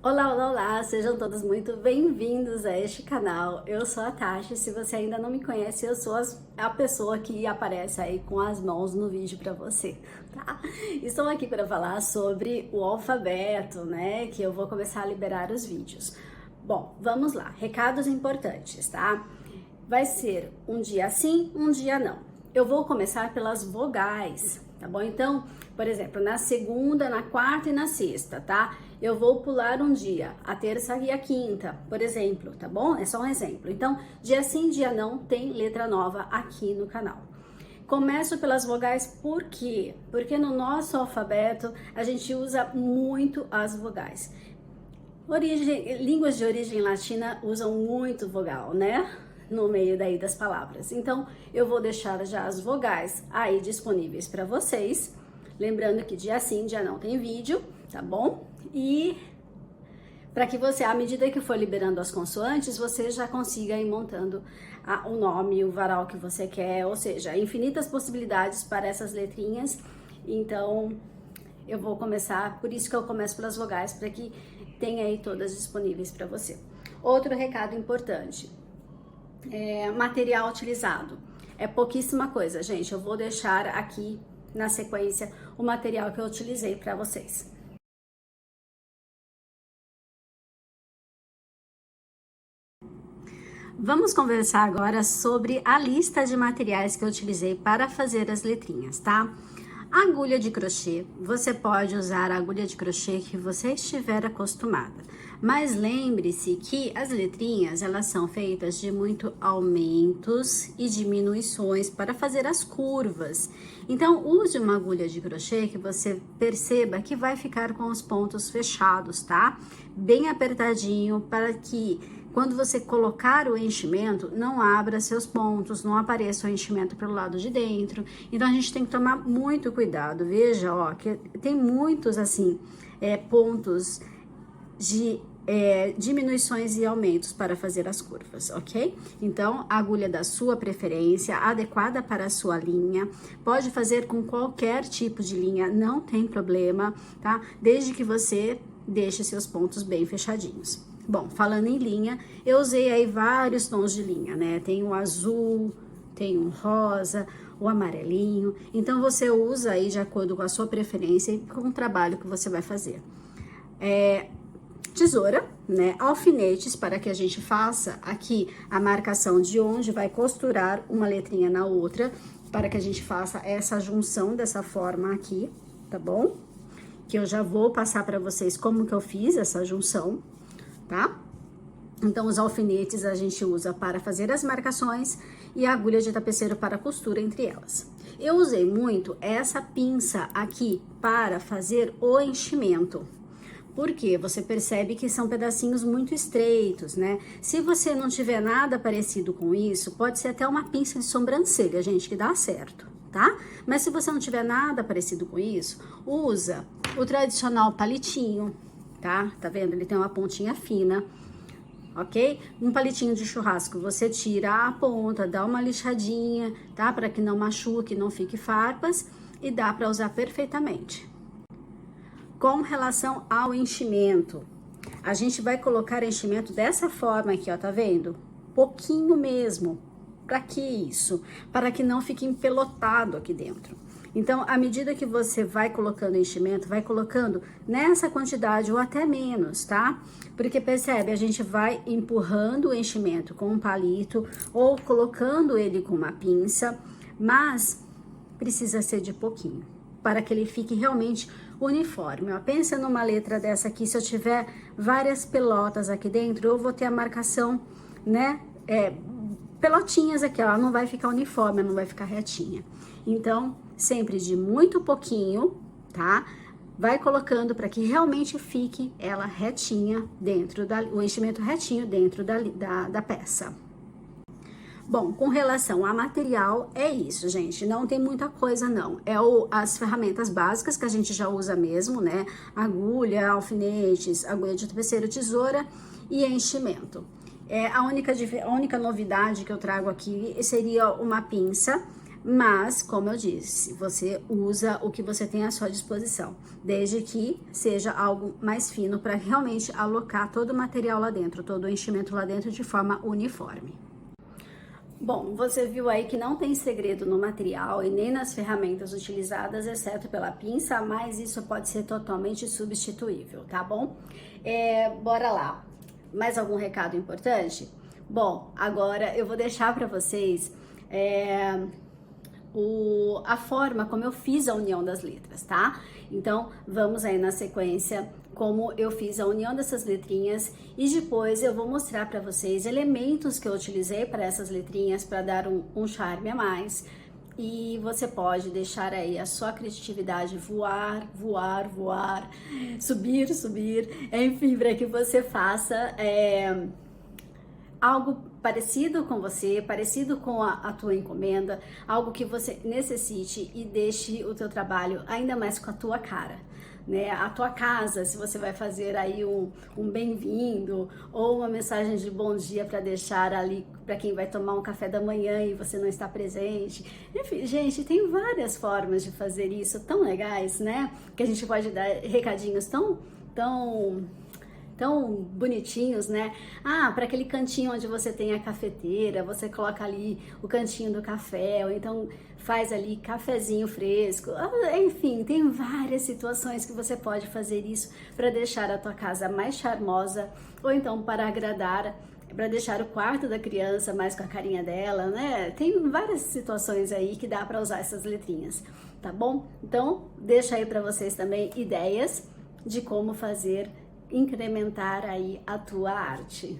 Olá, olá, olá! Sejam todos muito bem-vindos a este canal. Eu sou a Tati. Se você ainda não me conhece, eu sou a pessoa que aparece aí com as mãos no vídeo para você, tá? Estou aqui para falar sobre o alfabeto, né? Que eu vou começar a liberar os vídeos. Bom, vamos lá. Recados importantes, tá? Vai ser um dia sim, um dia não. Eu vou começar pelas vogais, tá bom? Então, por exemplo, na segunda, na quarta e na sexta, tá? Eu vou pular um dia, a terça e a quinta, por exemplo, tá bom? É só um exemplo. Então, dia sim, dia não, tem letra nova aqui no canal. Começo pelas vogais, por quê? Porque no nosso alfabeto a gente usa muito as vogais. Línguas de origem latina usam muito vogal, né? No meio daí das palavras. Então, eu vou deixar já as vogais aí disponíveis para vocês. Lembrando que dia sim, dia não tem vídeo, tá bom? E para que você, à medida que for liberando as consoantes, você já consiga ir montando o nome, o varal que você quer, ou seja, infinitas possibilidades para essas letrinhas. Então, eu vou começar, por isso que eu começo pelas vogais, para que tenha aí todas disponíveis para você. Outro recado importante, material utilizado. É pouquíssima coisa, gente. Eu vou deixar aqui na sequência o material que eu utilizei para vocês. Vamos conversar agora sobre a lista de materiais que eu utilizei para fazer as letrinhas, tá? Agulha de crochê, você pode usar a agulha de crochê que você estiver acostumada. Mas lembre-se que as letrinhas, elas são feitas de muito aumentos e diminuições para fazer as curvas. Então, use uma agulha de crochê que você perceba que vai ficar com os pontos fechados, tá? Bem apertadinho para que quando você colocar o enchimento, não abra seus pontos, não apareça o enchimento pelo lado de dentro. Então, a gente tem que tomar muito cuidado. Veja, ó, que tem muitos, assim, pontos de diminuições e aumentos para fazer as curvas, ok? Então, a agulha da sua preferência, adequada para a sua linha. Pode fazer com qualquer tipo de linha, não tem problema, tá? Desde que você deixe seus pontos bem fechadinhos. Bom, falando em linha, eu usei aí vários tons de linha, né? Tem o azul, tem o rosa, o amarelinho. Então, você usa aí de acordo com a sua preferência e com o trabalho que você vai fazer. Tesoura, né? Alfinetes para que a gente faça aqui a marcação de onde vai costurar uma letrinha na outra, para que a gente faça essa junção dessa forma aqui, tá bom? Que eu já vou passar para vocês como que eu fiz essa junção, tá? Então, os alfinetes a gente usa para fazer as marcações e a agulha de tapeceiro para costura entre elas. Eu usei muito essa pinça aqui para fazer o enchimento. Porque você percebe que são pedacinhos muito estreitos, né? Se você não tiver nada parecido com isso, pode ser até uma pinça de sobrancelha, gente, que dá certo, tá? Mas se você não tiver nada parecido com isso, usa o tradicional palitinho, tá? Tá vendo? Ele tem uma pontinha fina, ok? Um palitinho de churrasco, você tira a ponta, dá uma lixadinha, tá? Para que não machuque, não fique farpas e dá para usar perfeitamente. Com relação ao enchimento, a gente vai colocar enchimento dessa forma aqui, ó, tá vendo? Pouquinho mesmo. Para que isso? Para que não fique empelotado aqui dentro. Então, à medida que você vai colocando enchimento, vai colocando nessa quantidade ou até menos, tá? Porque percebe, a gente vai empurrando o enchimento com um palito ou colocando ele com uma pinça, mas precisa ser de pouquinho, para que ele fique realmente uniforme. Ó, pensa numa letra dessa aqui, se eu tiver várias pelotas aqui dentro, eu vou ter a marcação, né, pelotinhas aqui, ela não vai ficar uniforme, não vai ficar retinha. Então, sempre de muito pouquinho, tá? Vai colocando para que realmente fique ela retinha dentro o enchimento retinho dentro da peça. Bom, com relação a material, é isso, gente. Não tem muita coisa, não. As ferramentas básicas que a gente já usa mesmo, né? Agulha, alfinetes, agulha de tapeceiro, tesoura e enchimento. A única novidade que eu trago aqui seria uma pinça, Mas, como eu disse, você usa o que você tem à sua disposição, desde que seja algo mais fino para realmente alocar todo o material lá dentro, todo o enchimento lá dentro de forma uniforme. Bom, você viu aí que não tem segredo no material e nem nas ferramentas utilizadas, exceto pela pinça, mas isso pode ser totalmente substituível, tá bom? Bora lá. Mais algum recado importante? Bom, agora eu vou deixar para vocês a forma como eu fiz a união das letras, tá? Então, vamos aí na sequência como eu fiz a união dessas letrinhas e depois eu vou mostrar para vocês elementos que eu utilizei para essas letrinhas para dar um charme a mais. E você pode deixar aí a sua criatividade voar, voar, voar, subir, subir, enfim, para que você faça algo parecido com você, parecido com a tua encomenda, algo que você necessite e deixe o teu trabalho ainda mais com a tua cara. Né, a tua casa, se você vai fazer aí um bem-vindo ou uma mensagem de bom dia para deixar ali para quem vai tomar um café da manhã e você não está presente. Enfim, gente, tem várias formas de fazer isso tão legais, né? Que a gente pode dar recadinhos tão bonitinhos, né? Ah, para aquele cantinho onde você tem a cafeteira, você coloca ali o cantinho do café, ou então faz ali cafezinho fresco. Enfim, tem várias situações que você pode fazer isso para deixar a tua casa mais charmosa, ou então para agradar, para deixar o quarto da criança mais com a carinha dela, né? Tem várias situações aí que dá para usar essas letrinhas, tá bom? Então, deixa aí para vocês também ideias de como fazer incrementar aí a tua arte.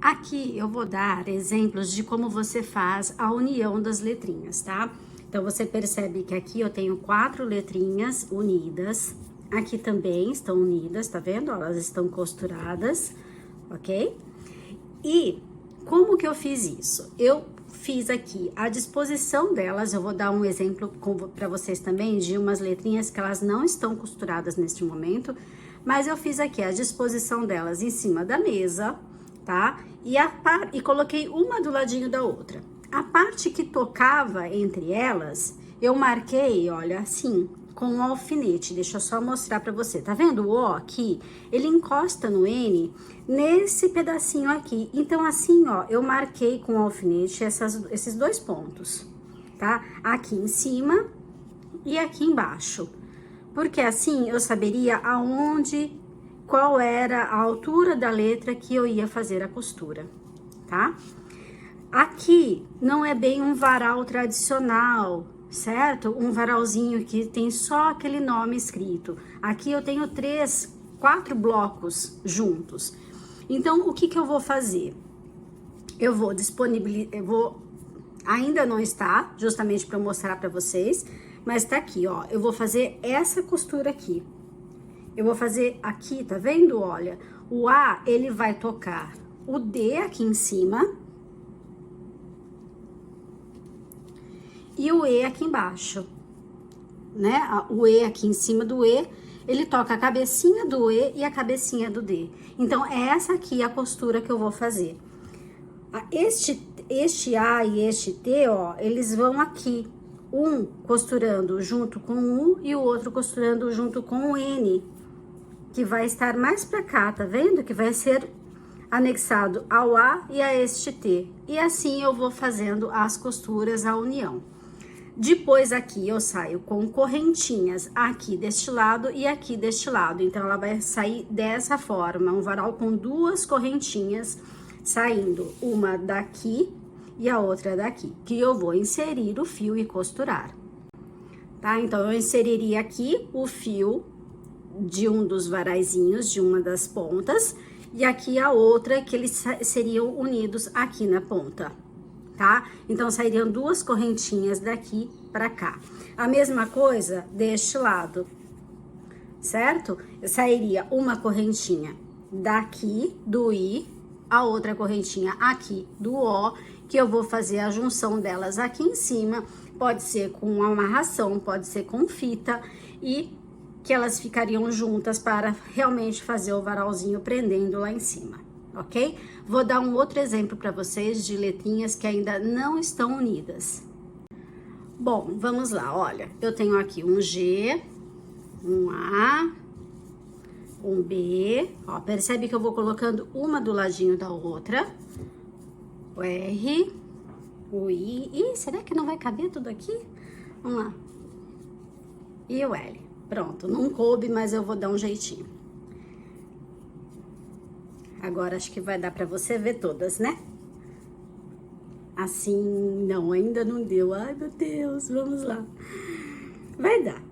Aqui eu vou dar exemplos de como você faz a união das letrinhas, tá? Então você percebe que aqui eu tenho 4 letrinhas unidas, aqui também estão unidas, tá vendo? Elas estão costuradas, ok? E como que eu fiz isso? Eu fiz aqui a disposição delas, eu vou dar um exemplo para vocês também de umas letrinhas que elas não estão costuradas neste momento, mas eu fiz aqui a disposição delas em cima da mesa, tá? E coloquei uma do ladinho da outra. A parte que tocava entre elas, eu marquei, olha, assim, com um alfinete. Deixa eu só mostrar pra você. Tá vendo o O aqui? Ele encosta no N nesse pedacinho aqui. Então, assim, ó, eu marquei com o alfinete esses 2 pontos, tá? Aqui em cima e aqui embaixo. Porque assim eu saberia qual era a altura da letra que eu ia fazer a costura, tá? Aqui não é bem um varal tradicional, certo? Um varalzinho que tem só aquele nome escrito. Aqui eu tenho 4 blocos juntos. Então, o que que eu vou fazer? Eu vou disponibilizar, ainda não está, justamente para mostrar para vocês, mas tá aqui, ó. Eu vou fazer essa costura aqui. Eu vou fazer aqui, tá vendo? Olha, o A, ele vai tocar o D aqui em cima e o E aqui embaixo, né? O E aqui em cima do E, ele toca a cabecinha do E e a cabecinha do D. Então, é essa aqui a costura que eu vou fazer. Este A e este T, ó, eles vão aqui. Um costurando junto com o U e o outro costurando junto com o N, que vai estar mais pra cá, tá vendo? Que vai ser anexado ao A e a este T. E assim eu vou fazendo as costuras, a união. Depois aqui eu saio com correntinhas aqui deste lado e aqui deste lado. Então, ela vai sair dessa forma, um varal com 2 correntinhas saindo, uma daqui e a outra daqui, que eu vou inserir o fio e costurar. Tá? Então, eu inseriria aqui o fio de um dos varaizinhos, de uma das pontas, e aqui a outra que eles seriam unidos aqui na ponta, tá? Então, sairiam 2 correntinhas daqui pra cá. A mesma coisa deste lado, certo? Sairia uma correntinha daqui, do I, a outra correntinha aqui do O, que eu vou fazer a junção delas aqui em cima, pode ser com amarração, pode ser com fita, e que elas ficariam juntas para realmente fazer o varalzinho prendendo lá em cima, ok? Vou dar um outro exemplo para vocês de letrinhas que ainda não estão unidas. Bom, vamos lá, olha, eu tenho aqui um G, um A, um B, ó, percebe que eu vou colocando uma do ladinho da outra, o R, o I, ih, será que não vai caber tudo aqui? Vamos lá, e o L, pronto, não coube, mas eu vou dar um jeitinho. Agora acho que vai dar pra você ver todas, né? Assim, não, ainda não deu, ai meu Deus, vamos lá.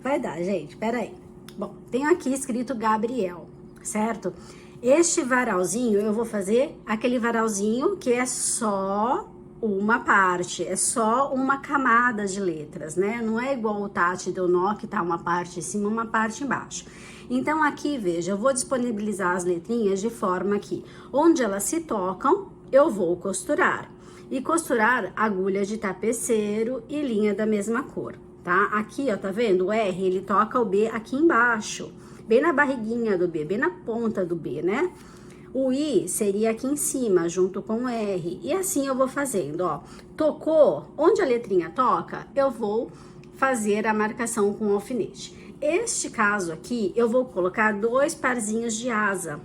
Vai dar, gente, peraí. Bom, tenho aqui escrito Gabriel, certo? Este varalzinho, eu vou fazer aquele varalzinho que é só uma parte, é só uma camada de letras, né? Não é igual o Tati deu nó, que tá uma parte em cima, uma parte embaixo. Então, aqui, veja, eu vou disponibilizar as letrinhas de forma que, onde elas se tocam, eu vou costurar. E costurar agulha de tapeceiro e linha da mesma cor. Tá? Aqui, ó, tá vendo? O R, ele toca o B aqui embaixo, bem na barriguinha do B, bem na ponta do B, né? O I seria aqui em cima, junto com o R. E assim eu vou fazendo, ó. Tocou, onde a letrinha toca, eu vou fazer a marcação com alfinete. Este caso aqui, eu vou colocar 2 parzinhos de asa,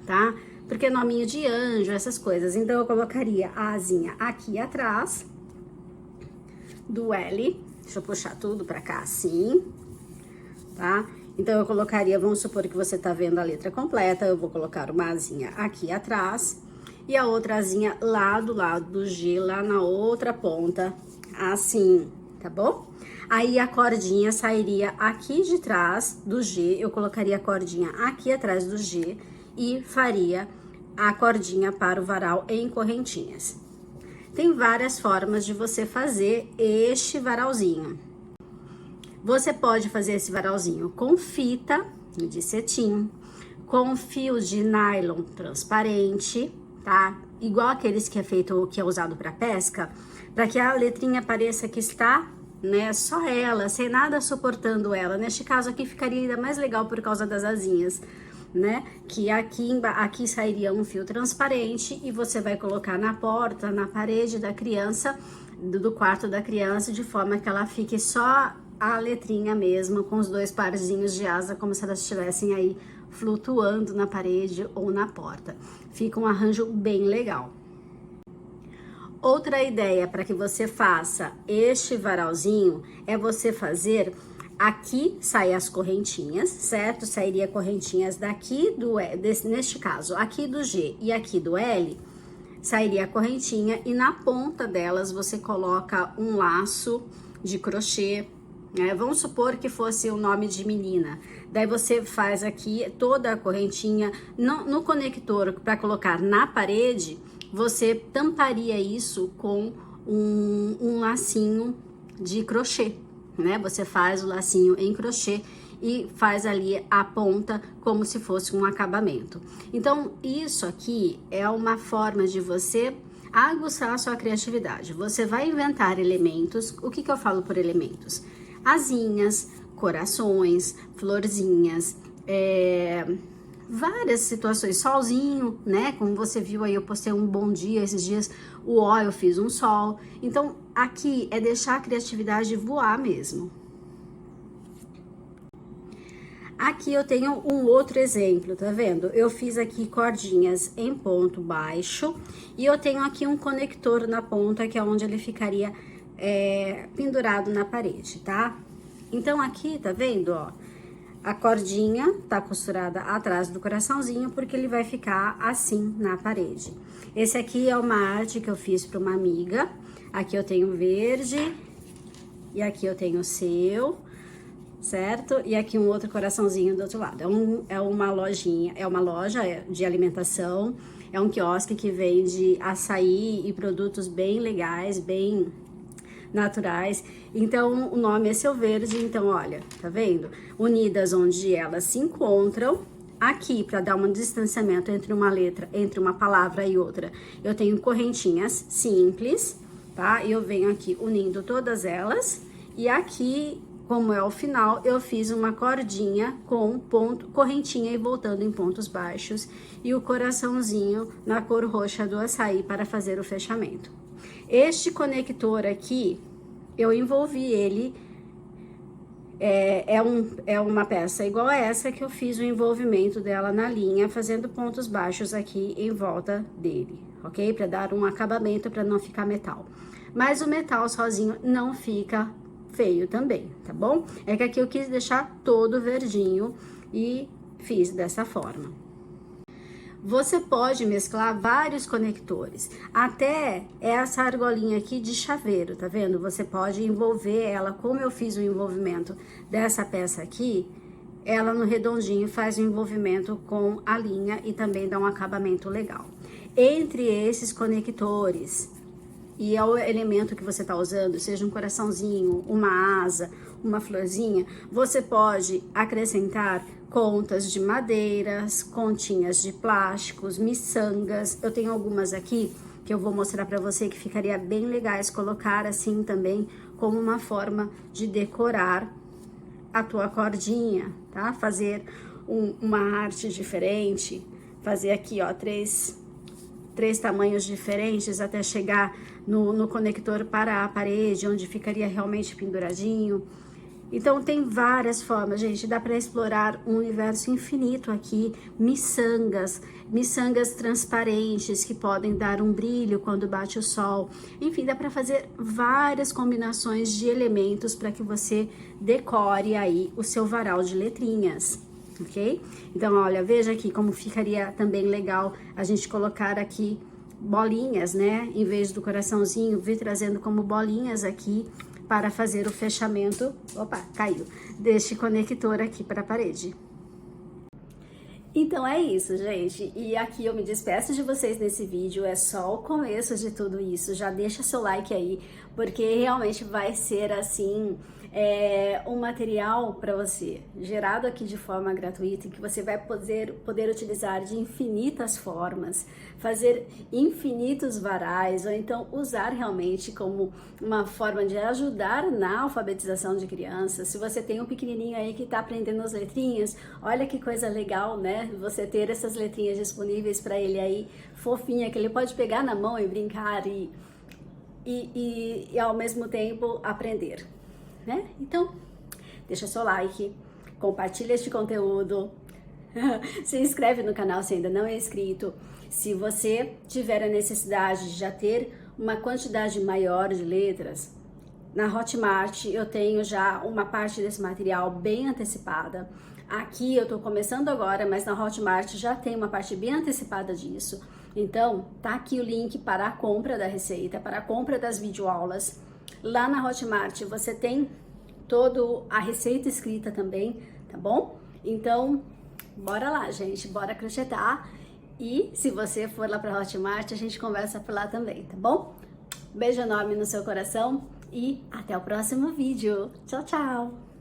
tá? Porque é nominho de anjo, essas coisas. Então, eu colocaria a asinha aqui atrás do L. Deixa eu puxar tudo pra cá assim, tá? Então, eu colocaria, vamos supor que você tá vendo a letra completa, eu vou colocar uma asinha aqui atrás e a outra asinha lá do lado do G, lá na outra ponta, assim, tá bom? Aí, a cordinha sairia aqui de trás do G, eu colocaria a cordinha aqui atrás do G e faria a cordinha para o varal em correntinhas. Tem várias formas de você fazer este varalzinho. Você pode fazer esse varalzinho com fita de cetim, com fio de nylon transparente, tá? Igual aqueles que é feito, que é usado para pesca, para que a letrinha pareça que está, né, só ela, sem nada suportando ela. Neste caso aqui ficaria ainda mais legal por causa das asinhas, né? Que aqui sairia um fio transparente e você vai colocar na porta, na parede da criança, do quarto da criança, de forma que ela fique só a letrinha mesmo, com os 2 parzinhos de asa, como se elas estivessem aí flutuando na parede ou na porta. Fica um arranjo bem legal. Outra ideia para que você faça este varalzinho é você fazer... Aqui saem as correntinhas, certo? Sairia correntinhas daqui neste caso, aqui do G e aqui do L, sairia a correntinha e na ponta delas você coloca um laço de crochê, né? Vamos supor que fosse o nome de menina. Daí você faz aqui toda a correntinha no conector para colocar na parede, você tamparia isso com um lacinho de crochê. Né? Você faz o lacinho em crochê e faz ali a ponta como se fosse um acabamento. Então, isso aqui é uma forma de você aguçar a sua criatividade. Você vai inventar elementos. O que eu falo por elementos? Asinhas, corações, florzinhas, várias situações, solzinho, né? Como você viu aí, eu postei um bom dia esses dias, o ó, eu fiz um sol. Então, aqui é deixar a criatividade voar mesmo. Aqui eu tenho um outro exemplo, tá vendo? Eu fiz aqui cordinhas em ponto baixo e eu tenho aqui um conector na ponta, que é onde ele ficaria pendurado na parede, tá? Então, aqui, tá vendo, ó? A cordinha tá costurada atrás do coraçãozinho, porque ele vai ficar assim na parede. Esse aqui é uma arte que eu fiz para uma amiga. Aqui eu tenho verde e aqui eu tenho o seu, certo? E aqui um outro coraçãozinho do outro lado. É uma loja de alimentação, é um quiosque que vende açaí e produtos bem legais, bem naturais. Então, o nome é Seu Verde. Então, olha, tá vendo? Unidas onde elas se encontram. Aqui, para dar um distanciamento entre uma letra, entre uma palavra e outra, eu tenho correntinhas simples, tá? E eu venho aqui unindo todas elas. E aqui, como é o final, eu fiz uma cordinha com ponto, correntinha e voltando em pontos baixos e o coraçãozinho na cor roxa do açaí para fazer o fechamento. Este conector aqui, eu envolvi ele, é uma peça igual a essa que eu fiz o envolvimento dela na linha, fazendo pontos baixos aqui em volta dele, ok? Para dar um acabamento, para não ficar metal. Mas o metal sozinho não fica feio também, tá bom? É que aqui eu quis deixar todo verdinho e fiz dessa forma. Você pode mesclar vários conectores, até essa argolinha aqui de chaveiro, tá vendo? Você pode envolver ela, como eu fiz o envolvimento dessa peça aqui, ela no redondinho faz o envolvimento com a linha e também dá um acabamento legal. Entre esses conectores, e é o elemento que você está usando, seja um coraçãozinho, uma asa, uma florzinha, você pode acrescentar contas de madeiras, continhas de plásticos, miçangas. Eu tenho algumas aqui que eu vou mostrar para você que ficaria bem legais colocar assim também como uma forma de decorar a tua cordinha, tá? Fazer uma arte diferente, fazer aqui, ó, três tamanhos diferentes até chegar no conector para a parede, onde ficaria realmente penduradinho. Então, tem várias formas, gente, dá para explorar um universo infinito aqui, miçangas transparentes que podem dar um brilho quando bate o sol. Enfim, dá para fazer várias combinações de elementos para que você decore aí o seu varal de letrinhas. Ok? Então, olha, veja aqui como ficaria também legal a gente colocar aqui bolinhas, né? Em vez do coraçãozinho, vir trazendo como bolinhas aqui para fazer o fechamento, opa, caiu, deste conector aqui para a parede. Então é isso, gente, e aqui eu me despeço de vocês nesse vídeo, é só o começo de tudo isso, já deixa seu like aí, porque realmente vai ser assim, um material para você, gerado aqui de forma gratuita, que você vai poder utilizar de infinitas formas, fazer infinitos varais, ou então usar realmente como uma forma de ajudar na alfabetização de crianças. Se você tem um pequenininho aí que está aprendendo as letrinhas, olha que coisa legal, né? Você ter essas letrinhas disponíveis para ele aí, fofinha, que ele pode pegar na mão e brincar e ao mesmo tempo aprender, né? Então, deixa seu like, compartilha este conteúdo, se inscreve no canal se ainda não é inscrito. Se você tiver a necessidade de já ter uma quantidade maior de letras, na Hotmart eu tenho já uma parte desse material bem antecipada. Aqui eu tô começando agora, mas na Hotmart já tem uma parte bem antecipada disso. Então, tá aqui o link para a compra da receita, para a compra das videoaulas. Lá na Hotmart você tem toda a receita escrita também, tá bom? Então, bora lá, gente, bora crochetar. E se você for lá para Hotmart, a gente conversa por lá também, tá bom? Beijo enorme no seu coração e até o próximo vídeo. Tchau, tchau!